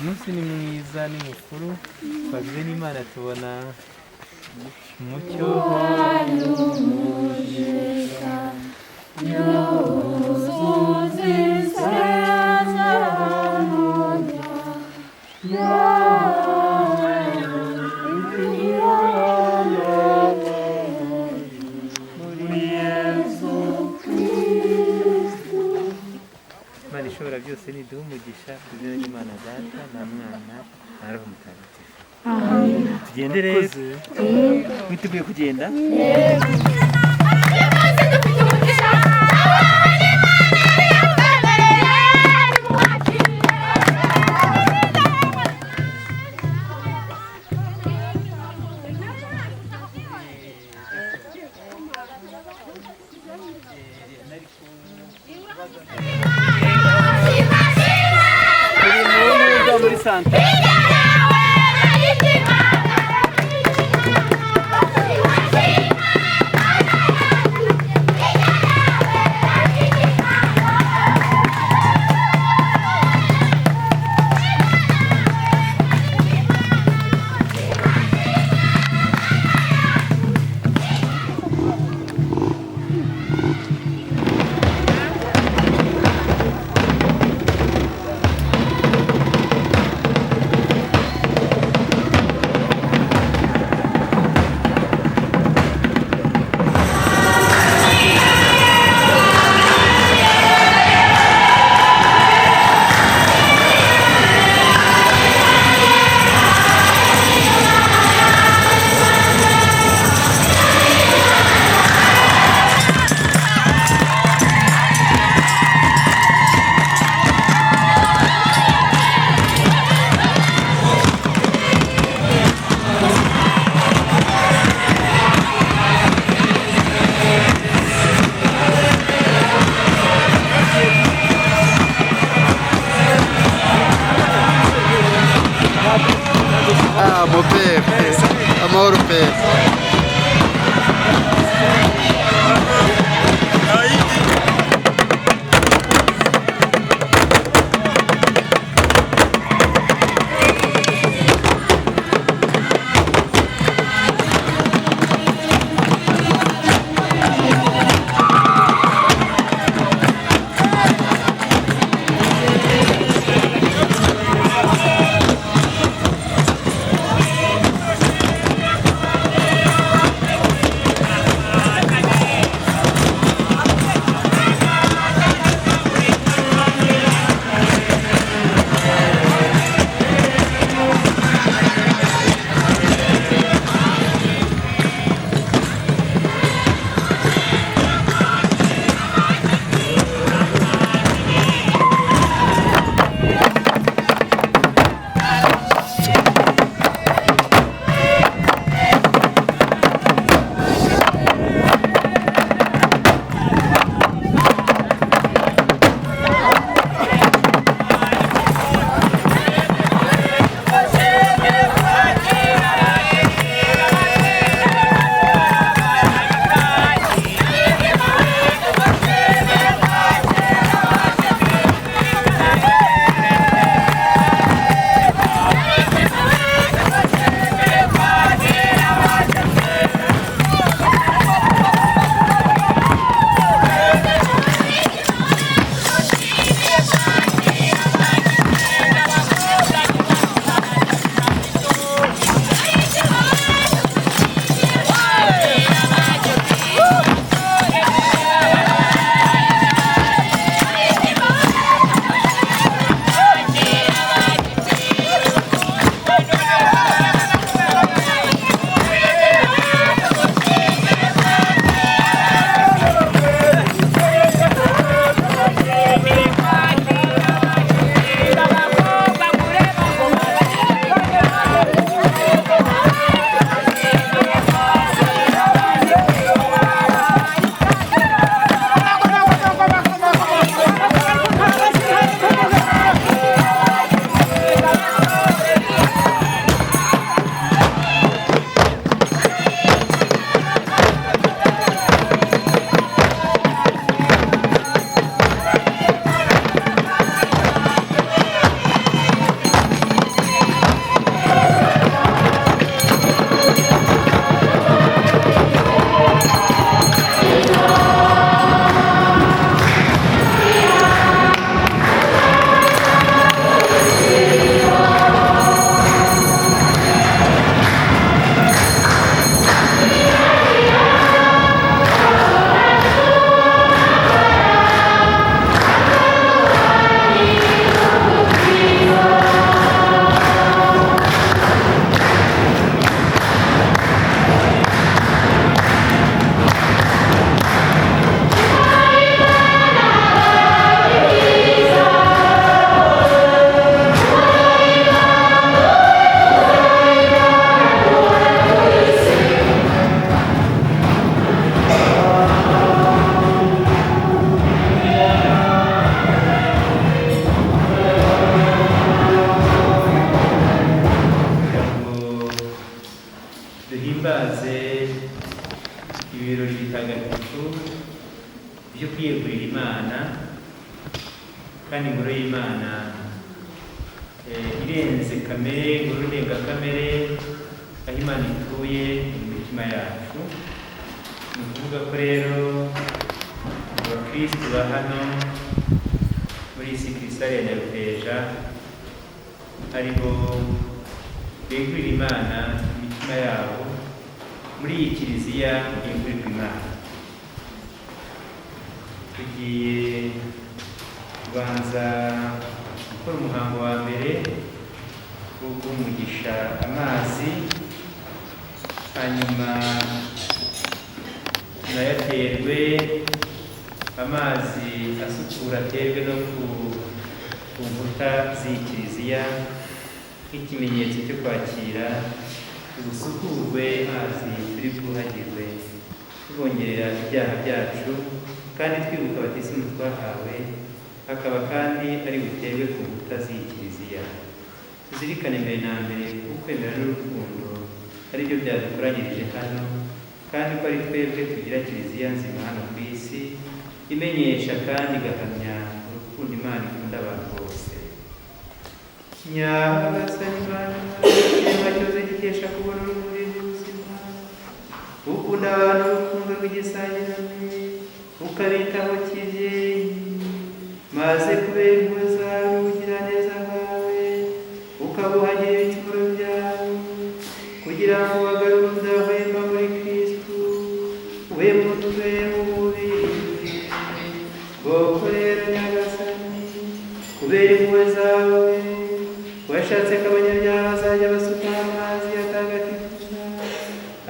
umunsi ni mwiza ni mukuru twagize n'Imana tubona umucyo Imana ishobora byose niduha umugisha ku izina ry'Imana Data na Mwana na Roho Mutagatifu. Tugende rero witeguye kugenda muri santa irenze kamere, inkuru ndengakamere, aho Imana ituye mu mitima yacu. Ni ukuvuga ko rero abakristo ba hano muri isi Krisitari ya Nyaruteja aribo begurira Imana imitima yabo muri iyi kiliziya yegurirwa Imana. Tugiye kubanza gukora umuhango wa mbere wo guha amazi, hanyuma tunayaterwe amazi asukura, aterwe no ku nkuta z'iyi kiliziya nk'ikimenyetso cyo kwakira ubusukurwe mazi turi bwuhagirwe, tubongerera ibyaha byacu kandi twibuka batisimu twahawe. Hakaba kandi ari buterwe ku nkuta z'iyi kiliziya. Tuzirikane mbere na mbere ukwemera n'urukundo ari byo byadukoranyirije hano, kandi ko ari twebwe tugira kiliziya nzima hano ku isi, imenyesha kandi igahamya urukundo Imana ikunda abantu bose. Nyagasani Mana, ikiremwa cyose gikesha kubona urumuri rw'ubuzima, ukunda abantu urukundo rw'igisangirane, ukabitaho kibyeyi, maze kubera impuhwe zawe ubugiraneza bwawe ukabuhagira ibicumuro byawe, kugira ngo wagarure udahwema muri Kristo, we mutwe w'umubiri. Koko rero Nyagasani, kubera impuhwe zawe washatse ko abanyabyaha bazajya basuka amazi atagatifuza,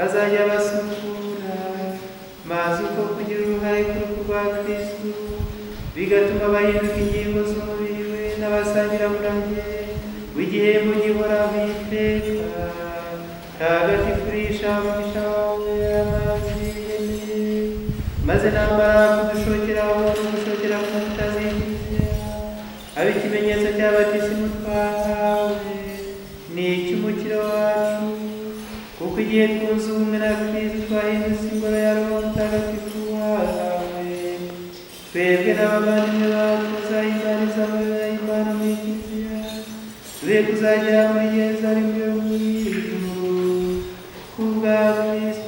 azajya basukura, maze uko kugira uruhare ku rupfu rwa Kristo bigatuma bahinduka ingingo z'umubiri we n'abasangiramurange w'igihembo gihoraho iteka. Tagatifurisha umugisha wawe amazi y'imene, maze namara kudushokeraho no gushokera ku nkuta z'ikiliziya abe ikimenyetso cya batisimu twahawe n'icy'umukiro wacu, kuko igihe twunze ubumwe na Kristo twahindutse ingoro ya Roho Mutagatifu wawe. Twebwe n'abavandimwe bacu bazahimbariza amabara y'Imana muri kiliziya, tube kuzagera muri Yerusalemu yo mu ijuru, ku bwa Kristo